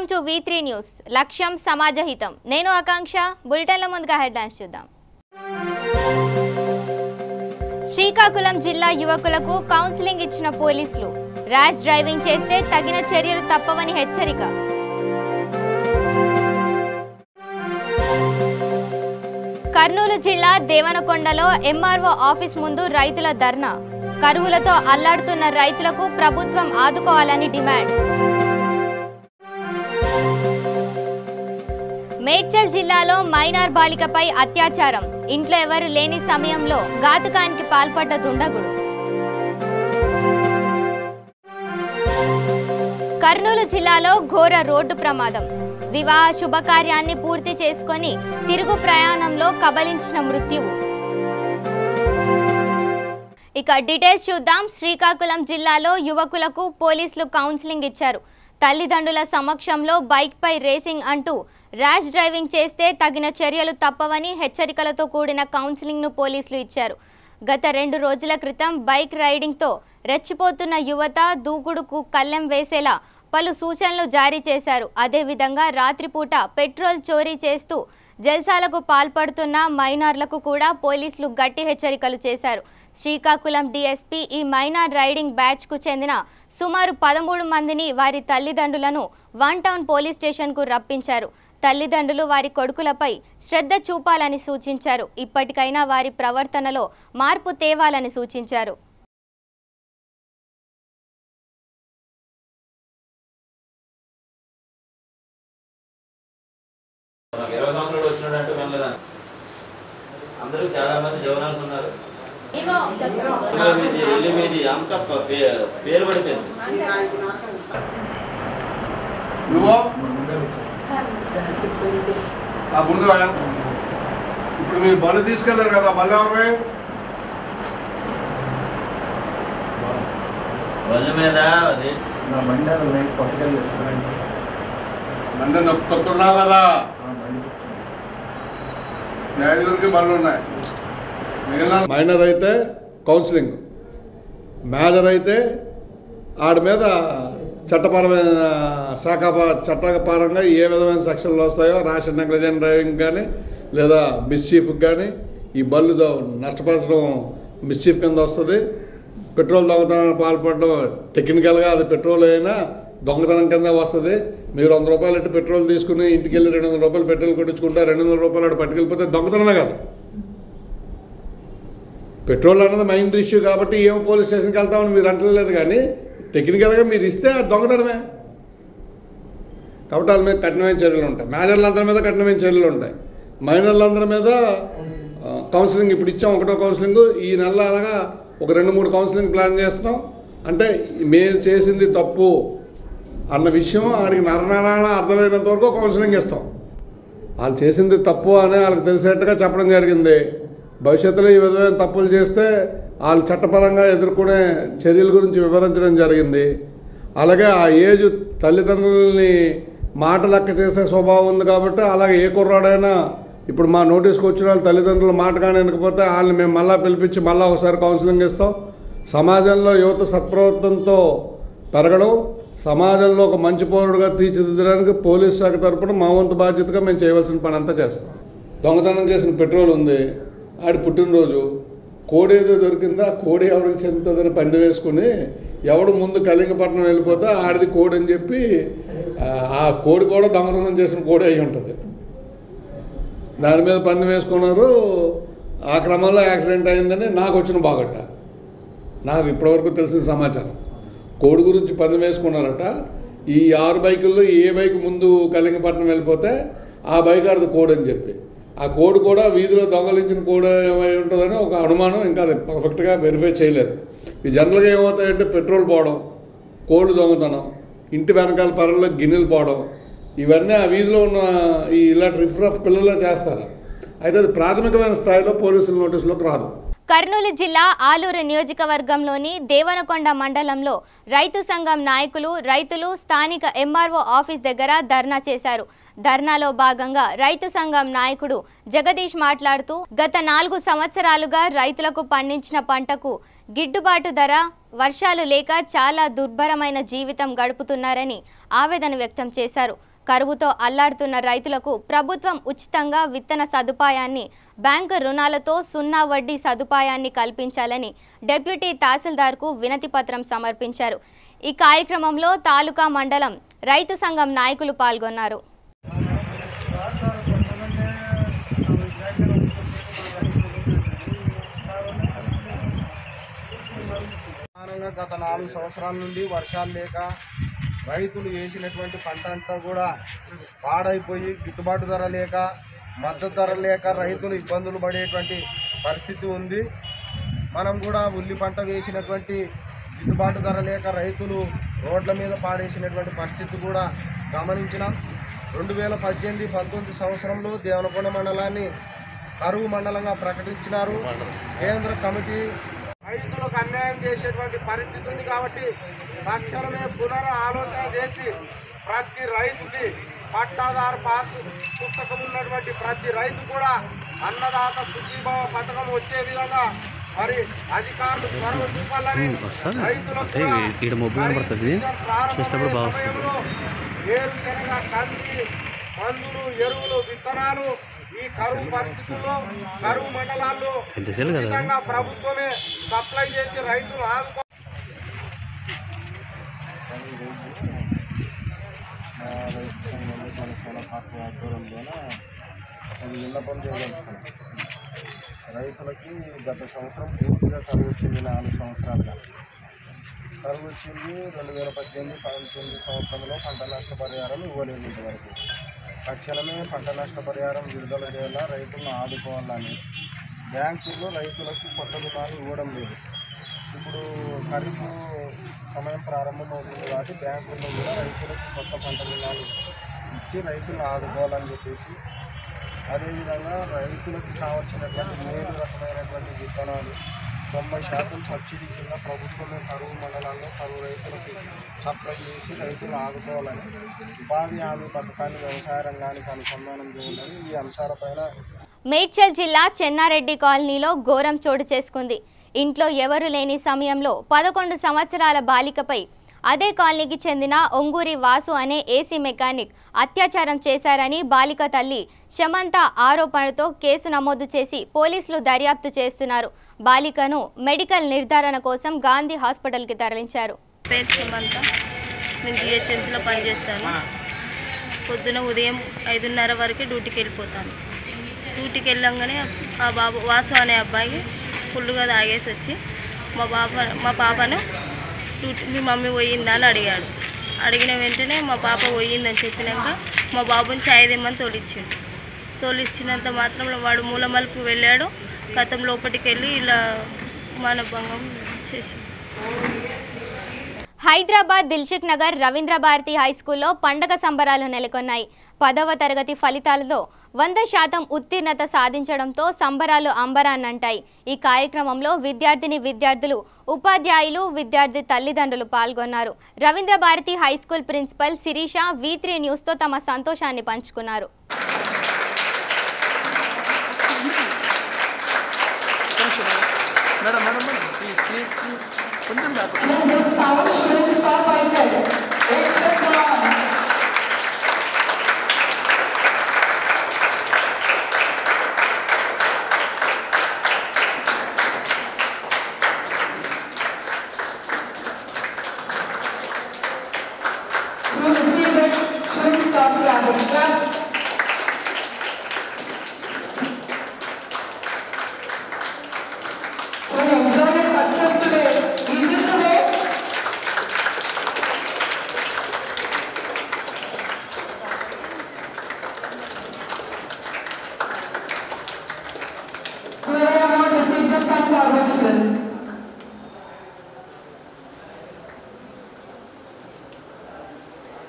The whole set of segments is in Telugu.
వెల్కమ్ టు V3 న్యూస్ లక్ష్యం సమాజహితం నేను ఆకాంక్ష బులెటిన్ల ముందుగా హెడ్లైన్స్ చూద్దాం శ్రీకాకుళం జిల్లా యువకులకు కౌన్సిలింగ్ ఇచ్చిన పోలీసులు ర్యాష్ డ్రైవింగ్ చేస్తే తగిన చర్యలు తప్పవని హెచ్చరిక కర్నూలు జిల్లా దేవనకొండలో ఎంఆర్ఓ ఆఫీస్ ముందు రైతుల ధర్నా కరువులతో అల్లాడుతున్న రైతులకు ప్రభుత్వం ఆదుకోవాలని డిమాండ్ మేడ్చల్ జిల్లాలో మైనార్ బాలికపై అత్యాచారం ఇంట్లో ఎవరు లేని సమయంలో ఘాతుకానికి పాల్పడ్డ దుండగుడు కర్నూలు జిల్లాలో ఘోర రోడ్డు ప్రమాదం వివాహ శుభకార్యాన్ని పూర్తి చేసుకొని తిరుగు ప్రయాణంలో కబలించిన మృత్యువు ఇక డీటెయిల్స్ చూద్దాం శ్రీకాకుళం జిల్లాలో యువకులకు పోలీసులు కౌన్సిలింగ్ ఇచ్చారు తల్లిదండ్రుల సమక్షంలో బైక్ పై రేసింగ్ అంటూ ర్యాష్ డ్రైవింగ్ చేస్తే తగిన చర్యలు తప్పవని హెచ్చరికలతో కూడిన కౌన్సిలింగ్ ను పోలీసులు ఇచ్చారు గత 2 రోజుల క్రితం బైక్ రైడింగ్ తో రెచ్చిపోతున్న యువత దూకుడుకు కళ్ళెం వేసేలా పలు సూచనలు జారీ చేశారు అదే విధంగా రాత్రిపూట పెట్రోల్ చోరీ చేస్తూ జల్సాలకు పాల్పడుతున్న మైనార్లకు కూడా పోలీసులు గట్టి హెచ్చరికలు చేశారు శ్రీకాకుళం డీఎస్పీ ఈ మైనార్ రైడింగ్ బ్యాచ్ కు చెందిన సుమారు 13 మందిని వారి తల్లిదండ్రులను వన్ టౌన్ పోలీస్ స్టేషన్ కు రప్పించారు తల్లిదండ్రులు వారి కొడుకులపై శ్రద్ధ చూపాలని సూచించారు ఇప్పటికైనా వారి ప్రవర్తనలో మార్పు తేవాలని సూచించారు అందరూ చాలా మంది జవనాలు ఉన్నారు పేరు పడిపోయింది ఇప్పుడు మీరు బళ్ళు తీసుకెళ్లారు కదా బళ్ళు ఎవరు బళ్ళ మీద బండి నొక్కుతున్నావు కదా ఐదుగురికి బళ్ళు ఉన్నాయి మైనర్ అయితే కౌన్సిలింగ్ మేజర్ అయితే ఆడి మీద చట్టపరమైన చట్టపరంగా ఏ విధమైన సెక్షన్లు వస్తాయో ర్యాష్ నెగ్లిజెంట్ డ్రైవింగ్ కానీ లేదా మిస్చీఫ్కి కానీ ఈ బళ్ళు నష్టపరచడం మిస్చీఫ్ కింద వస్తుంది పెట్రోల్ దొంగతనానికి పాల్పడడం టెక్నికల్గా అది పెట్రోల్ అయినా దొంగతనం కింద వస్తుంది మీరు 100 రూపాయలు ఇటు పెట్రోల్ తీసుకుని ఇంటికి వెళ్ళి 200 రూపాయలు పెట్రోల్ కొట్టించుకుంటే 200 రూపాయలు అటు పట్టుకెళ్ళిపోతే దొంగతనమే కదా పెట్రోల్ అన్నది మైండ్ ఇష్యూ కాబట్టి ఏమో పోలీస్ స్టేషన్కి వెళ్తామని మీరు అంటలేదు కానీ టెక్నికల్గా మీరు ఇస్తే అది దొంగతనమే కాబట్టి వాళ్ళ మీద కఠినమైన చర్యలు ఉంటాయి మేజర్లందరి మీద కఠినమైన చర్యలు ఉంటాయి మైనర్లందరి మీద కౌన్సిలింగ్ ఇప్పుడు ఇచ్చాం 1వ కౌన్సిలింగ్ ఈ నెల అనగా ఒక 2-3 కౌన్సిలింగ్ ప్లాన్ చేస్తున్నాం అంటే మీరు చేసింది తప్పు అన్న విషయం వాడికి నరనారాయణ అర్థమైనంత వరకు కౌన్సిలింగ్ ఇస్తాం వాళ్ళు చేసింది తప్పు అని వాళ్ళకి తెలిసేట్టుగా చెప్పడం జరిగింది భవిష్యత్తులో ఈ విధమైన తప్పులు చేస్తే వాళ్ళు చట్టపరంగా ఎదుర్కొనే చర్యల గురించి వివరించడం జరిగింది అలాగే ఆ ఏజ్ తల్లిదండ్రులని మాట లెక్క చేసే స్వభావం ఉంది కాబట్టి అలాగే ఏ కుర్రాడైనా ఇప్పుడు మా నోటీస్కి వచ్చిన వాళ్ళు తల్లిదండ్రుల మాట కానీ వినకపోతే వాళ్ళని మేము మళ్ళీ పిలిపించి మళ్ళీ ఒకసారి కౌన్సిలింగ్ ఇస్తాం సమాజంలో యువత సత్ప్రవర్తనతో పెరగడం సమాజంలో ఒక మంచి పౌరుడుగా తీర్చిదిద్దడానికి పోలీస్ శాఖ తరపున మా వంతు బాధ్యతగా మేము చేయవలసిన పని అంతా చేస్తాం దొంగతనం చేసిన పెట్రోల్ ఉంది ఆడి పుట్టినరోజు కోడి ఏదో దొరికిందా కోడి ఎవరికి చెందుతుందని పంది వేసుకుని ఎవడు ముందు కళింగపట్నం వెళ్ళిపోతే ఆడిది కోడి అని చెప్పి ఆ కోడి కూడా దొంగతనం చేసిన కోడి అయి ఉంటుంది దాని మీద పంది వేసుకున్నారు ఆ క్రమంలో యాక్సిడెంట్ అయిందని నాకు వచ్చిన బాగట్ట నాకు ఇప్పటివరకు తెలిసిన సమాచారం కోడి గురించి పంది వేసుకున్నారట ఈ 6 బైకుల్లో ఏ బైక్ ముందు కళింగపట్నం వెళ్ళిపోతే ఆ బైక్ ఆడిది కోడి అని చెప్పి ఆ కోడ్ కూడా వీధిలో దొంగలించిన కోడ్ ఏమై ఉంటుందని ఒక అనుమానం ఇంకా అది పర్ఫెక్ట్గా వెరిఫై చేయలేదు ఈ జనరల్గా ఏమవుతాయంటే పెట్రోల్ పోవడం కోళ్ళు దొంగతనం ఇంటి వెనకాల పరల్లో గిన్నెలు పోవడం ఇవన్నీ ఆ వీధిలో ఉన్న ఈ ఇలాంటి రిఫ్రఫ్ పిల్లల్లో చేస్తారు అయితే అది ప్రాథమికమైన స్థాయిలో పోలీసుల నోటీసులోకి రాదు కర్నూలు జిల్లా ఆలూరు నియోజకవర్గంలోని దేవనకొండ మండలంలో రైతు సంఘం నాయకులు రైతులు స్థానిక ఎంఆర్ఓ ఆఫీస్ దగ్గర ధర్నా చేశారు ధర్నాలో భాగంగా రైతు సంఘం నాయకుడు జగదీష్ మాట్లాడుతూ గత 4 సంవత్సరాలుగా రైతులకు పండించిన పంటకు గిట్టుబాటు ధర వర్షాలు లేక చాలా దుర్భరమైన జీవితం గడుపుతున్నారని ఆవేదన వ్యక్తం చేశారు కరువుతో అల్లాడుతున్న రైతులకు ప్రభుత్వం ఉచితంగా విత్తన సదుపాయాన్ని, బ్యాంకు రుణాలతో 0 వడ్డీ సదుపాయాన్ని కల్పించాలని డిప్యూటీ తహసీల్దార్కు వినతి పత్రం సమర్పించారు. ఈ కార్యక్రమంలో తాలూకా మండలం రైతు సంఘం నాయకులు పాల్గొన్నారు. గత 4 సంవత్సరాల నుండి వర్షాలు లేక రైతులు వేసినటువంటి పంట అంతా కూడా పాడైపోయి గిట్టుబాటు ధర లేక మద్దతు ధర లేక రైతులు ఇబ్బందులు పడేటువంటి పరిస్థితి ఉంది. మనం కూడా ఉల్లి పంట వేసినటువంటి గిట్టుబాటు ధర లేక రైతులు రోడ్ల మీద పాడేసినటువంటి పరిస్థితి కూడా గమనించినాం. 2018-19 సంవత్సరంలో దేవనకొండ మండలాన్ని కరువు మండలంగా ప్రకటించినారు. కేంద్ర కమిటీ రైతులకు అన్యాయం చేసేటువంటి పరిస్థితి ఉంది కాబట్టి తక్షణమే ఆలోచన చేసి ప్రతి రైతుకి పట్టాదారు పాస్ పుస్తకం ఉన్నటువంటి ప్రతి రైతు కూడా అన్నదాత సుఖీభావ పథకం వచ్చే విధంగా మరి అధికారులు చొరవ చూపాలని రైతులకు వేరుశనగ, కంది, మందులు, ఎరువులు, విత్తనాలు ఈ కరువు పరిస్థితుల్లో కరువు మండలాల్లో ఉచితంగా ప్రభుత్వమే సప్లై చేసి రైతులు ఆదుకో విన్నపం చేయదలుచుకున్నాం. రైతులకి గత సంవత్సరం పూర్తిగా కరువు వచ్చింది. 4 సంవత్సరాలుగా కరువు వచ్చింది. 2018-19 సంవత్సరంలో పంట నష్టపరిహారం ఇవ్వలేదు. ఇంతవరకు తక్షణమే పంట నష్టపరిహారం విడుదల చేయాలా, రైతులను ఆదుకోవాలని. బ్యాంకుల్లో రైతులకు కొత్త రుణాలు ఇవ్వడం లేదు. ఇప్పుడు ఖరీఫ్ సమయం ప్రారంభమవుతుంది కాబట్టి బ్యాంకుల్లో కూడా రైతులకు కొత్త పంట రుణాలు ఇచ్చి రైతులను ఆదుకోవాలని చెప్పేసి, అదేవిధంగా రైతులకు కావాల్సినటువంటి మేలు రకమైనటువంటి విత్తనాలు 90% సబ్సిడీ కింద ప్రభుత్వమే కరువు మండలాల్లో కరువు రైతులకు సప్లై చేసి రైతులు ఆదుకోవాలని, ఉపాధి హామీ పథకాన్ని వ్యవసాయ రంగానికి అనుసంధానం చేయాలని ఈ అంశాలపైన మేడ్చల్ జిల్లా చెన్నారెడ్డి కాలనీలో ఘోరం చోటు చేసుకుంది. ఇంట్లో ఎవరు లేని సమయంలో 11 సంవత్సరాల బాలికపై అదే కాలనీకి చెందిన ఒంగూరి వాసు అనే ఏసీ మెకానిక్ అత్యాచారం చేశారని బాలిక తల్లి శమంత ఆరోపణతో కేసు నమోదు చేసి పోలీసులు దర్యాప్తు చేస్తున్నారు. బాలికను మెడికల్ నిర్ధారణ కోసం గాంధీ హాస్పిటల్కి తరలించారు. పేరు శమంత, నేను జిహెచ్ఎంసీలో పనిచేస్తాను. పొద్దున ఉదయం 5:30 వరకు డ్యూటీకి వెళ్ళిపోతాను. డ్యూటీకి వెళ్ళంగానే ఆ బాబు వాసు అనే అబ్బాయి ఫుల్గా తాగేసి వచ్చి మా పాపను మీ మమ్మీ పోయిందా అని అడిగాడు. అడిగిన వెంటనే మా పాప పోయిందని చెప్పినాక మా బాబుని ఛాయ్ తెమ్మని తోలిచ్చినంత మాత్రం వాడు మూలమలుపుకి వెళ్ళాడు. గతం లోపలికి వెళ్ళి ఇలా మానభంగం చేసి. హైదరాబాద్ దిల్సుఖ్ నగర్ రవీంద్ర భారతి హైస్కూల్లో పండగ సంబరాలు నెలకొన్నాయి. 10వ తరగతి ఫలితాలతో 100% ఉత్తీర్ణత సాధించడంతో సంబరాలు అంబరాన్నంటాయి. ఈ కార్యక్రమంలో విద్యార్థులు, ఉపాధ్యాయులు, విద్యార్థి తల్లిదండ్రులు పాల్గొన్నారు. Ravindra Bharati high school principal Sirisha V3 న్యూస్తో తమ సంతోషాన్ని పంచుకున్నారు.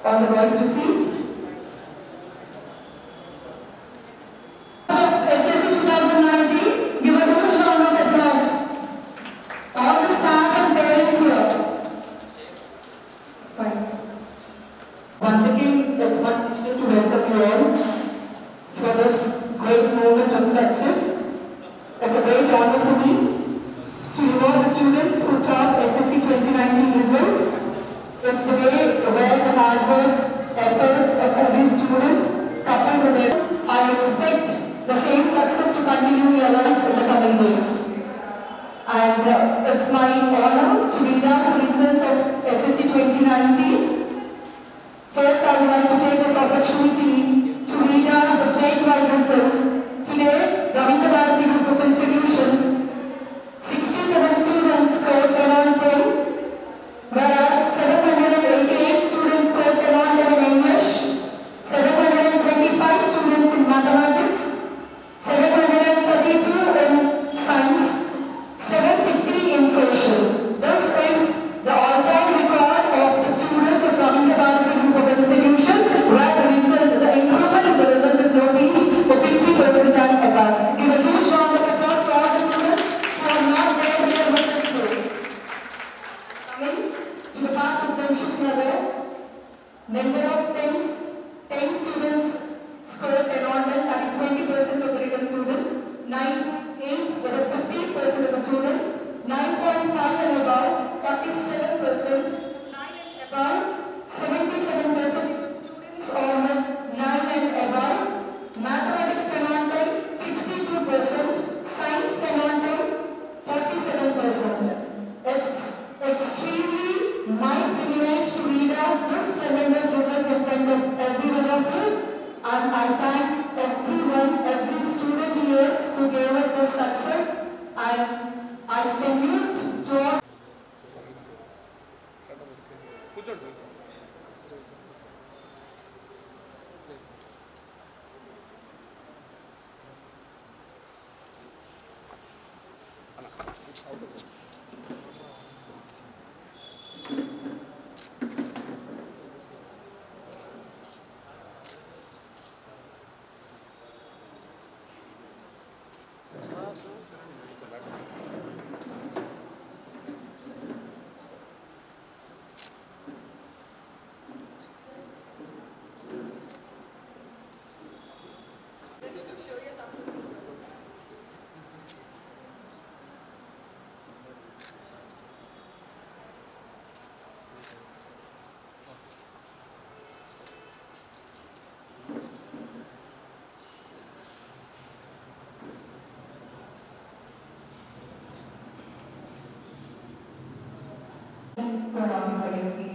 On the voice receipt. SSC 2019, give a huge round of applause. All the staff and parents here. Fine. Once again, it's my pleasure to welcome you all for this great moment of success. It's a great honor for me to the same success to continue in your lives in the coming days. And it's my honor to read out the results of SSC 2019. First, I would like to take this opportunity to read out the statewide results. Today, Ravindra Bharati Group of Institutions, 67 students scored 10 on 10, whereas 788 students scored 10 on 10 in English, 725 students in mathematics, 732 in science, 750 in social. This is the all-time record of the students of Ravindra Bharati Group of Institutions, where the improvement in the result is noticed for 50% and above. Give a huge round of applause to all the students who are not there here with us today. Coming to the part of Dilshuk Nagar, number of 10 students scored 10 on 10, that is 20% of the written students, 9.8, that is 15% of the students, 9.5 and above, 47%, 9 and above, 77% of students on 9 and above, mathematics 10 on 10, 62%, science 10 on 10, 47%. It's extremely my privilege to read out this tremendous result in front of every one of you, and I thank everyone, every student here who gave us this success, and I salute to all.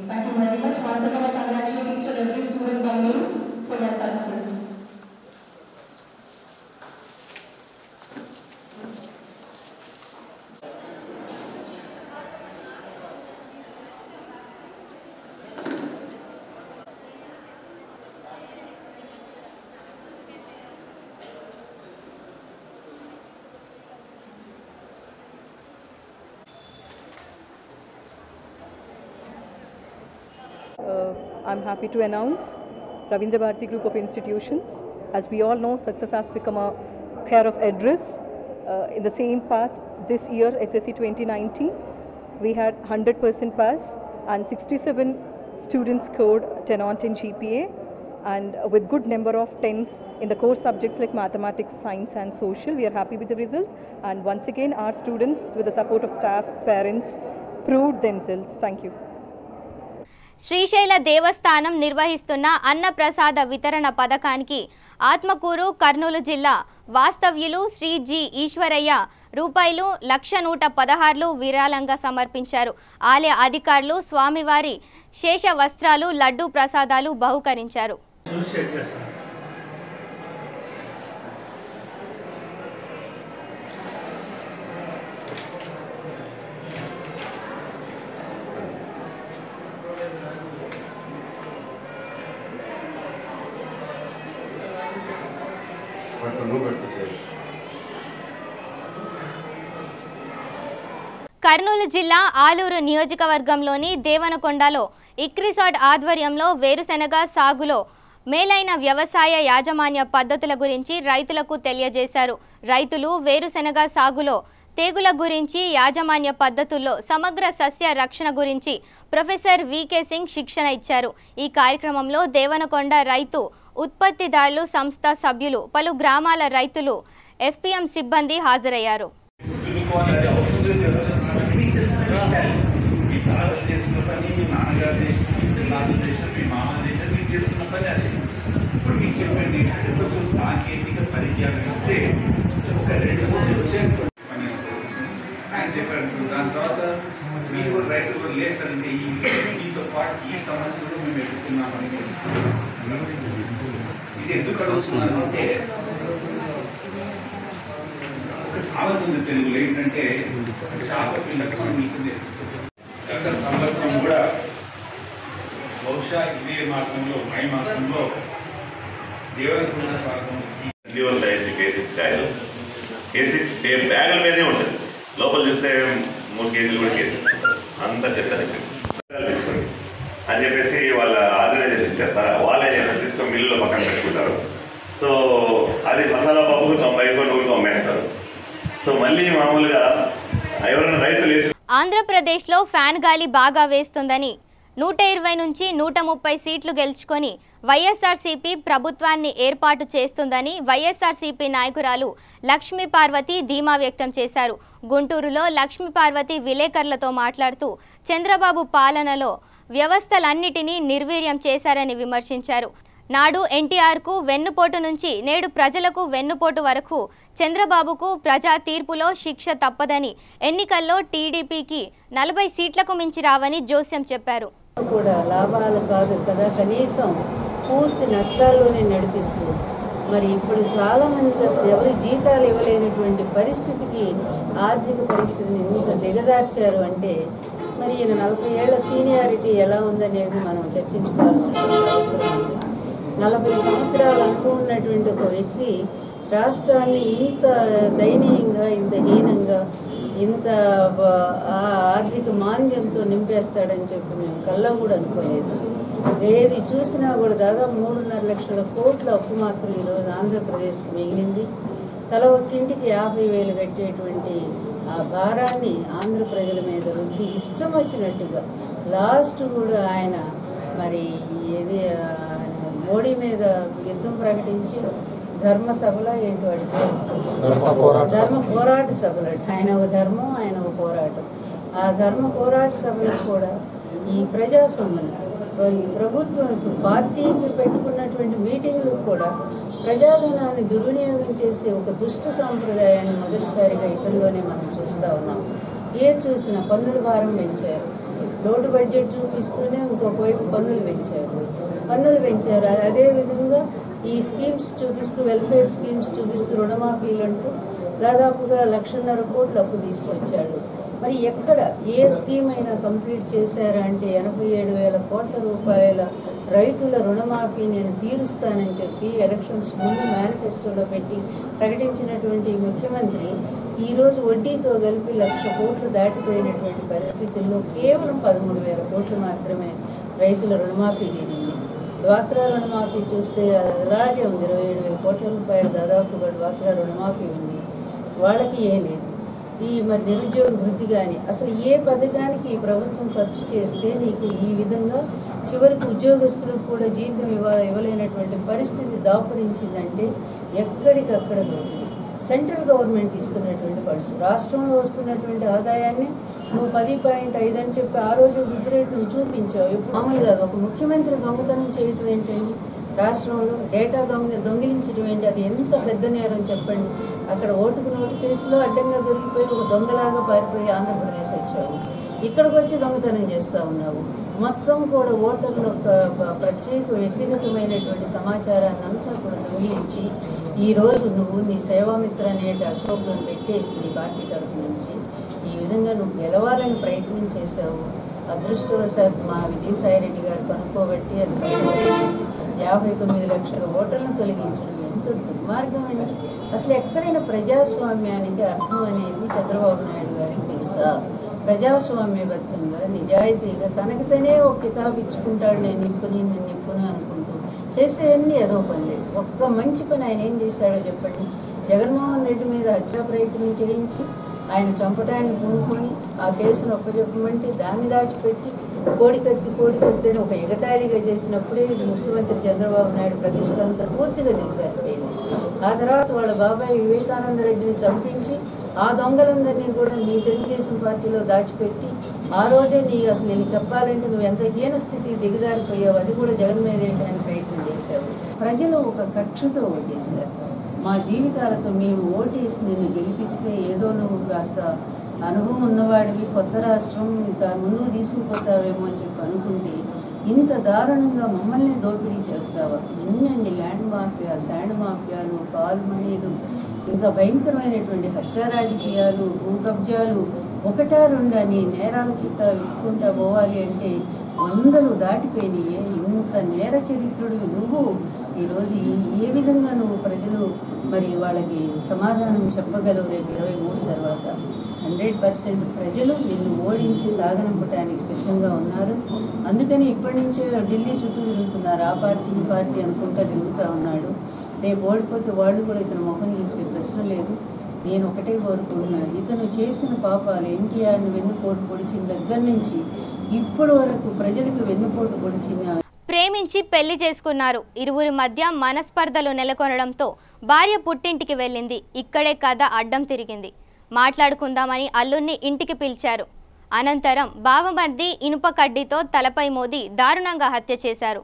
Thank you very much. Once again, I congratulate each and every student by name for their success. I'm happy to announce Ravindra Bharati Group of Institutions. As we all know, success has become a care of address. In the same path, this year, SSC 2019, we had 100% pass and 67 students scored 10 on 10 GPA, and with good number of 10s in the core subjects like mathematics, science and social. We are happy with the results, and once again our students, with the support of staff, parents, proved themselves. Thank you. Srisaila దేవస్థానం నిర్వహిస్తున్న అన్నప్రసాద వితరణ పథకానికి ఆత్మకూరు కర్నూలు జిల్లా వాస్తవ్యులు శ్రీ జి ఈశ్వరయ్య రూపాయలు 1,116 విరాళంగా సమర్పించారు. ఆలయ అధికారులు స్వామివారి శేష వస్త్రాలు, లడ్డూ ప్రసాదాలు బహుకరించారు. కర్నూలు జిల్లా ఆలూరు నియోజకవర్గంలోని దేవనకొండలో ఇక్రిసాట్ ఆధ్వర్యంలో వేరుశెనగ సాగులో మేలైన వ్యవసాయ యాజమాన్య పద్ధతుల గురించి రైతులకు తెలియజేశారు. రైతులు వేరుశెనగ సాగులో తెగుల గురించి, యాజమాన్య పద్ధతుల్లో సమగ్ర సస్య రక్షణ గురించి ప్రొఫెసర్ వికే సింగ్ శిక్షణ ఇచ్చారు. ఈ కార్యక్రమంలో దేవనకొండ రైతు ఉత్పత్తిదారులు సంస్థ సభ్యులు, పలు గ్రామాల రైతులు, ఎఫ్పిఎం సిబ్బంది హాజరయ్యారు. ఇప్పుడు ఇది చెప్పేది ఏంటంటే కొంచెం సాంకేతిక పరిజ్ఞానం ఇస్తే ఒక 2-3 వచ్చేది ఆయన చెప్పారు. దాని తర్వాత మీరు కూడా రైతులు లేసంటే మీతో పాటు ఈ సమస్యలు మేము ఎదుర్కొన్నామని ఇది ఎందుకు అడుగుతున్నాను అంటే ఒక సామెత ఉంది తెలుగులో ఏంటంటే చేప పిల్లకు మీకు గత సంవత్సరం కూడా బహుశా ఇదే మాసంలో మై మాసంలో దేవరకొండ పార్కం K6 కాయలు K6 బ్యాగుల మీదే ఉంటుంది. లోపల చూస్తే 3 కేజీలు కూడా K6 అంత చెత్త తీసుకోండి అని చెప్పేసి వాళ్ళ ఆర్గనైజేషన్ చేస్తారు. వాళ్ళే తీసుకొని మిల్లులో పక్కన పెట్టుకుంటారు. సో అది మసాలా పప్పుకు 90-100 అమ్మేస్తారు. సో మళ్ళీ మామూలుగా ఎవరైనా రైతులు వేసి ఆంధ్రప్రదేశ్లో ఫ్యాన్ గాలి బాగా వేస్తుందని 120 నుంచి 130 సీట్లు గెలుచుకొని వైఎస్ఆర్సీపీ ప్రభుత్వాన్ని ఏర్పాటు చేస్తుందని వైఎస్ఆర్సీపీ నాయకురాలు లక్ష్మీ పార్వతి ధీమా వ్యక్తం చేశారు. గుంటూరులో లక్ష్మీ పార్వతి విలేకరులతో మాట్లాడుతూ చంద్రబాబు పాలనలో వ్యవస్థలన్నిటినీ నిర్వీర్యం చేశారని విమర్శించారు. నాడు ఎన్టీఆర్కు వెన్నుపోటు నుంచి నేడు ప్రజలకు వెన్నుపోటు వరకు చంద్రబాబుకు ప్రజా తీర్పులో శిక్ష తప్పదని, ఎన్నికల్లో టీడీపీకి 40 సీట్లకు మించి రావని జోస్యం చెప్పారు. కూడా లాభాలు కాదు కదా, కనీసం పూర్తి నష్టాల్లోనే నడిపిస్తూ మరి ఇప్పుడు చాలామందికి అసలు ఎవరి జీతాలు ఇవ్వలేనటువంటి పరిస్థితికి ఆర్థిక పరిస్థితిని ఎంత దిగజార్చారు అంటే మరి ఈయన 40 ఏళ్ల సీనియారిటీ ఎలా ఉందనేది మనం చర్చించుకోవాల్సిన అవసరం ఉంది. 40 సంవత్సరాలు అనుకున్నటువంటి ఒక వ్యక్తి రాష్ట్రాన్ని ఇంత దయనీయంగా, ఇంత హీనంగా, ఇంత ఆర్థిక మాంద్యంతో నింపేస్తాడని చెప్పి మేము కల్లా కూడా అనుకోలేదు. ఏది చూసినా కూడా దాదాపు 3.5 లక్షల కోట్ల అప్పు మాత్రం ఈరోజు ఆంధ్రప్రదేశ్కి మిగిలింది. తల ఒక్కింటికి 50,000 కట్టేటువంటి ఆ భారాన్ని ఆంధ్ర ప్రజల మీద రుద్ది ఇష్టం వచ్చినట్టుగా లాస్ట్ కూడా ఆయన మరి ఏది మోడీ మీద యుద్ధం ప్రకటించి ధర్మసభలో ఏంటి వాటి ధర్మ పోరాట సభలు, ఆయన ఒక ధర్మం, ఆయన ఒక పోరాటం. ఆ ధర్మ పోరాట సభలు కూడా ఈ ప్రజాస్వామ్యం ఈ ప్రభుత్వం ఇప్పుడు పార్టీకి పెట్టుకున్నటువంటి మీటింగ్లు కూడా ప్రజాధనాన్ని దుర్వినియోగం చేసే ఒక దుష్ట సాంప్రదాయాన్ని మొదటిసారిగా ఇతరులోనే మనం చూస్తూ ఉన్నాం. ఏ చూసినా పన్నుల భారం పెంచారు, లోటు బడ్జెట్ చూపిస్తూనే ఇంకొక వైపు పన్నులు పెంచారు. అదేవిధంగా ఈ స్కీమ్స్ చూపిస్తూ, వెల్ఫేర్ స్కీమ్స్ చూపిస్తూ రుణమాఫీలు అంటూ దాదాపుగా 1,50,000 కోట్ల అప్పు తీసుకొచ్చాడు. మరి ఎక్కడ ఏ స్కీమ్ అయినా కంప్లీట్ చేశారా అంటే 87,000 కోట్ల రూపాయల రైతుల రుణమాఫీ నేను తీరుస్తానని చెప్పి ఎలక్షన్స్ ముందు మేనిఫెస్టోలో పెట్టి ప్రకటించినటువంటి ముఖ్యమంత్రి ఈరోజు వడ్డీతో కలిపి 1,00,000 కోట్లు దాటిపోయినటువంటి పరిస్థితుల్లో కేవలం 13,000 కోట్లు మాత్రమే రైతుల రుణమాఫీ తీరింది. డ్వాక్రా రుణమాఫీ చూస్తే అలాగే ఉంది, 27,000 కోట్ల రూపాయలు దాదాపుగా డ్వాక్రా రుణమాఫీ ఉంది. వాళ్ళకి ఏ లేదు. ఈ మరి నిరుద్యోగ వృద్ధి కానీ అసలు ఏ పథకానికి ఈ ప్రభుత్వం ఖర్చు చేస్తే నీకు ఈ విధంగా చివరికి ఉద్యోగస్తులకు కూడా జీతం ఇవ్వలేనటువంటి పరిస్థితి దాపురించిందంటే ఎక్కడికక్కడ దొరికింది. సెంట్రల్ గవర్నమెంట్ ఇస్తున్నటువంటి ఫండ్స్, రాష్ట్రంలో వస్తున్నటువంటి ఆదాయాన్ని నువ్వు 10.5 అని చెప్పి ఆ రోజు వృద్ధి రేటు నువ్వు చూపించావు. ఇప్పుడు మామూలు కాదు. ఒక ముఖ్యమంత్రి దొంగతనం చేయటం ఏంటండి, రాష్ట్రంలో డేటా దొంగిలించడం ఏంటి, అది ఎంత పెద్ద నేరం చెప్పండి. అక్కడ ఓటుకు నోటు కేసులో అడ్డంగా దొరికిపోయి ఒక దొంగలాగా పారిపోయి ఆంధ్రప్రదేశ్ వచ్చావు, ఇక్కడికి వచ్చి దొంగతనం చేస్తూ ఉన్నావు. మొత్తం కూడా ఓటర్ల ప్రత్యేక వ్యక్తిగతమైనటువంటి సమాచారాన్ని అంతా కూడా దొంగిలించి ఈరోజు నువ్వు నీ సేవామిత్ర అనేటి అశోకులను పెట్టేసి నీ పార్టీ తరఫు నుంచి ఈ విధంగా నువ్వు గెలవాలని ప్రయత్నం చేశావు. అదృష్టవశాత్తు మా విజయసాయిరెడ్డి గారు కనుక్కోబట్టి అది 59 లక్షల ఓటర్లను తొలగించడం ఎంత దుర్మార్గం అండి. అసలు ఎక్కడైనా ప్రజాస్వామ్యానికి అర్థం అనేది చంద్రబాబు నాయుడు గారికి తెలుసా? ప్రజాస్వామ్యబద్ధంగా నిజాయితీగా తనకి తనే ఒక కితాబు ఇచ్చుకుంటాడు, నేను నిప్పును అనుకుంటూ చేసేవన్నీ ఏదో పని. ఒక్క మంచి పని ఆయన ఏం చేశాడో చెప్పండి. జగన్మోహన్ రెడ్డి మీద హత్యా ప్రయత్నం చేయించి ఆయన చంపడానికి పూనుకొని ఆ కేసును ఒప్పజెప్పమంటే దాన్ని దాచిపెట్టి కోడికత్తి అని ఒక ఎగతాళిగా చేసినప్పుడే ముఖ్యమంత్రి చంద్రబాబు నాయుడు ప్రతిష్ట అంతా పూర్తిగా దిగజారిపోయింది. ఆ తర్వాత వాళ్ళ బాబాయ్ వివేకానంద రెడ్డిని చంపించి ఆ దొంగలందరినీ కూడా నీ తెలుగుదేశం పార్టీలో దాచిపెట్టి ఆ రోజే అసలు నీకు చెప్పాలంటే నువ్వు ఎంత హీన స్థితికి దిగజారిపోయావు, అది కూడా జగన్ మీద వేయడానికి ప్రయత్నం చేశావు. చేశావు. ప్రజలు ఒక కక్షతో ఓటేశారు. మా జీవితాలతో మేము ఓటేసి నిన్ను గెలిపిస్తే ఏదో నువ్వు కాస్త అనుభవం ఉన్నవాడివి, కొత్త రాష్ట్రం ఇంకా ముందుకు తీసుకుపోతావేమో అని చెప్పి అనుకుంటే ఇంత దారుణంగా మమ్మల్ని దోపిడీ చేస్తావా? ఎన్నండి ల్యాండ్ మాఫియా, శాండ్ మాఫియాలు, కాల్ మనీలు, ఇంకా భయంకరమైనటువంటి హత్యా రాజకీయాలు, భూ కబ్జాలు, ఒకటా రెండా నీ నేరాల చిట్టా విప్పుకుంటా పోవాలి అంటే 100 దాటిపోయినాయే. ఇంత నేర చరిత్రుడు నువ్వు ఈరోజు ఏ విధంగా నువ్వు ప్రజలు మరి వాళ్ళకి సమాధానం చెప్పగలవు? రేపు 23 తర్వాత 100% ప్రజలు నిన్ను ఓడించి సాగనంపడానికి సిద్ధంగా ఉన్నారు. అందుకని ఇప్పటి నుంచే ఢిల్లీ చుట్టూ తిరుగుతున్నారు. ఆ పార్టీ ఈ పార్టీ అనుకుంటా తిరుగుతూ ఉన్నాడు. రేపు ఓడిపోతే వాళ్ళు కూడా ఇతను ముఖం చూసే ప్రశ్న లేదు. నేను ఒకటే కోరుకుంటున్నాను, ఇతను చేసిన పాపాలు ఎన్టీఆర్ని వెన్నుపోటు పొడిచిన దగ్గర నుంచి ఇప్పటి వరకు ప్రజలకు వెన్నుపోటు పొడిచిన ప్రేమించి పెళ్లి చేసుకున్నారు. ఇరువురి మధ్య మనస్పర్ధలు నెలకొనడంతో భార్య పుట్టింటికి వెళ్ళింది. ఇక్కడే కథ అడ్డం తిరిగింది. మాట్లాడుకుందామని అల్లుణ్ణి ఇంటికి పిలిచారు. అనంతరం బావమర్ది ఇనుప కడ్డీతో తలపై మోది దారుణంగా హత్య చేశారు.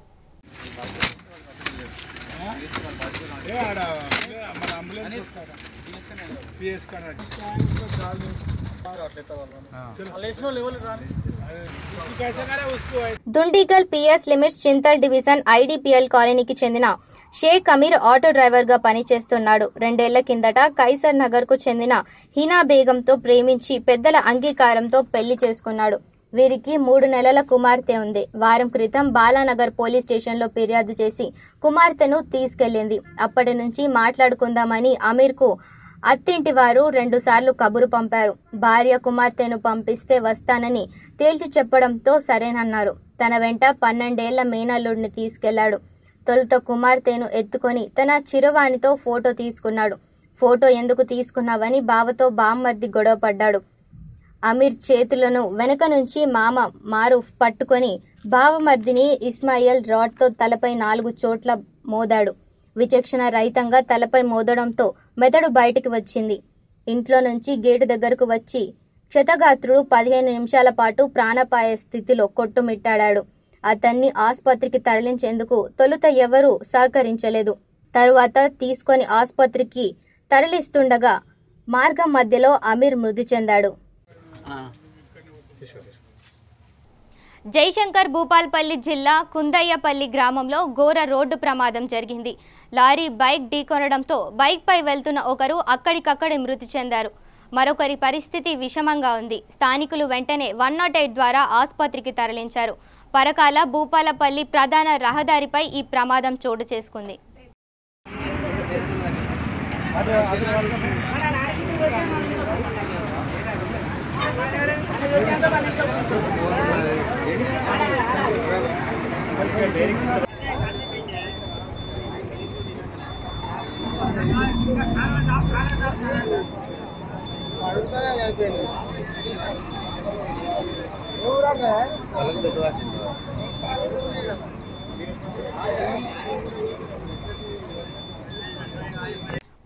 Dundigal PS limits Chintal division IDPL కాలనీకి చెందిన షేక్ అమీర్ ఆటో డ్రైవర్ గా పనిచేస్తున్నాడు. 2 ఏళ్ల కిందట కైసర్ నగర్ కు చెందిన హీనా బేగంతో ప్రేమించి పెద్దల అంగీకారంతో పెళ్లి చేసుకున్నాడు. వీరికి 3 నెలల కుమార్తె ఉంది. వారం క్రితం బాలానగర్ పోలీస్ స్టేషన్లో ఫిర్యాదు చేసి కుమార్తెను తీసుకెళ్లింది. అప్పటి నుంచి మాట్లాడుకుందామని అమీర్కు అత్తింటి వారు 2 సార్లు కబురు పంపారు. భార్య కుమార్తెను పంపిస్తే వస్తానని తేల్చి చెప్పడంతో సరేనన్నారు. తన వెంట 12 ఏళ్ల మేనల్లుడిని తీసుకెళ్లాడు. తొలుత కుమార్తెను ఎత్తుకొని తన చిరవాణితో ఫోటో తీసుకున్నాడు. ఫోటో ఎందుకు తీసుకున్నావని బావతో బామ్మర్ది గొడవ పడ్డాడు. అమీర్ చేతులను వెనక నుంచి మామ మారూఫ్ పట్టుకొని బావమర్దిని ఇస్మాయిల్ రాడ్తో తలపై 4 చోట్ల మోదాడు. విచక్షణ రహితంగా తలపై మోదడంతో మెదడు బయటికి వచ్చింది. ఇంట్లో నుంచి గేటు దగ్గరకు వచ్చి క్షతగాత్రుడు 15 నిమిషాల పాటు ప్రాణాపాయ స్థితిలో కొట్టుమిట్టాడాడు. అతన్ని ఆసుపత్రికి తరలించేందుకు తొలుత ఎవరూ సహకరించలేదు. తరువాత తీసుకొని ఆసుపత్రికి తరలిస్తుండగా మార్గం మధ్యలో అమీర్ మృతి చెందాడు. జయశంకర్ భూపాల్పల్లి జిల్లా కుందయ్యపల్లి గ్రామంలో ఘోర రోడ్డు ప్రమాదం జరిగింది. లారీ బైక్ ఢీకొనడంతో బైక్ పై వెళ్తున్న ఒకరు అక్కడికక్కడే మృతి చెందారు. మరొకరి పరిస్థితి విషమంగా ఉంది. స్థానికులు వెంటనే 108 ద్వారా ఆసుపత్రికి తరలించారు. పరకాల భూపాలపల్లి ప్రధాన రహదారిపై ఈ ప్రమాదం చోటు చేసుకుంది.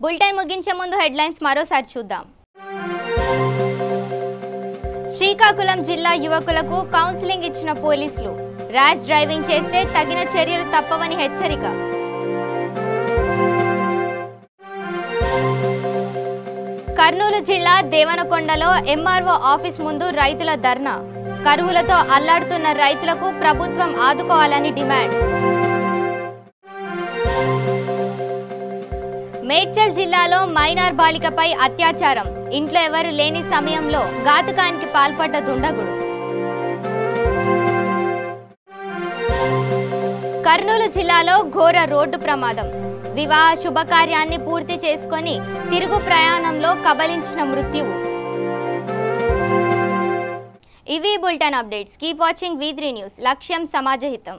బులెటిన్ ముగించే ముందు హెడ్లైన్స్ మరోసారి చూద్దాం. శ్రీకాకుళం జిల్లా యువకులకు కౌన్సిలింగ్ ఇచ్చిన పోలీసులు. ర్యాష్ డ్రైవింగ్ చేస్తే తగిన చర్యలు తప్పవని హెచ్చరిక. కర్నూలు జిల్లా దేవనకొండలో ఎంఆర్ఓ ఆఫీస్ ముందు రైతుల ధర్నా. కరువులతో అల్లాడుతున్న రైతులకు ప్రభుత్వం ఆదుకోవాలని డిమాండ్. మేడ్చల్ జిల్లాలో మైనార్ బాలికపై అత్యాచారం. ఇంట్లో ఎవరు లేని సమయంలో ఘాతుకానికి పాల్పడ్డ దుండగుడు. కర్నూలు జిల్లాలో ఘోర రోడ్డు ప్రమాదం. వివాహ శుభకార్యాన్ని పూర్తి చేసుకొని తిరుగు ప్రయాణంలో కబలించిన మృత్యువు. ఇవి bulletin updates. Keep watching V3 news. లక్ష్యం సమాజహితం.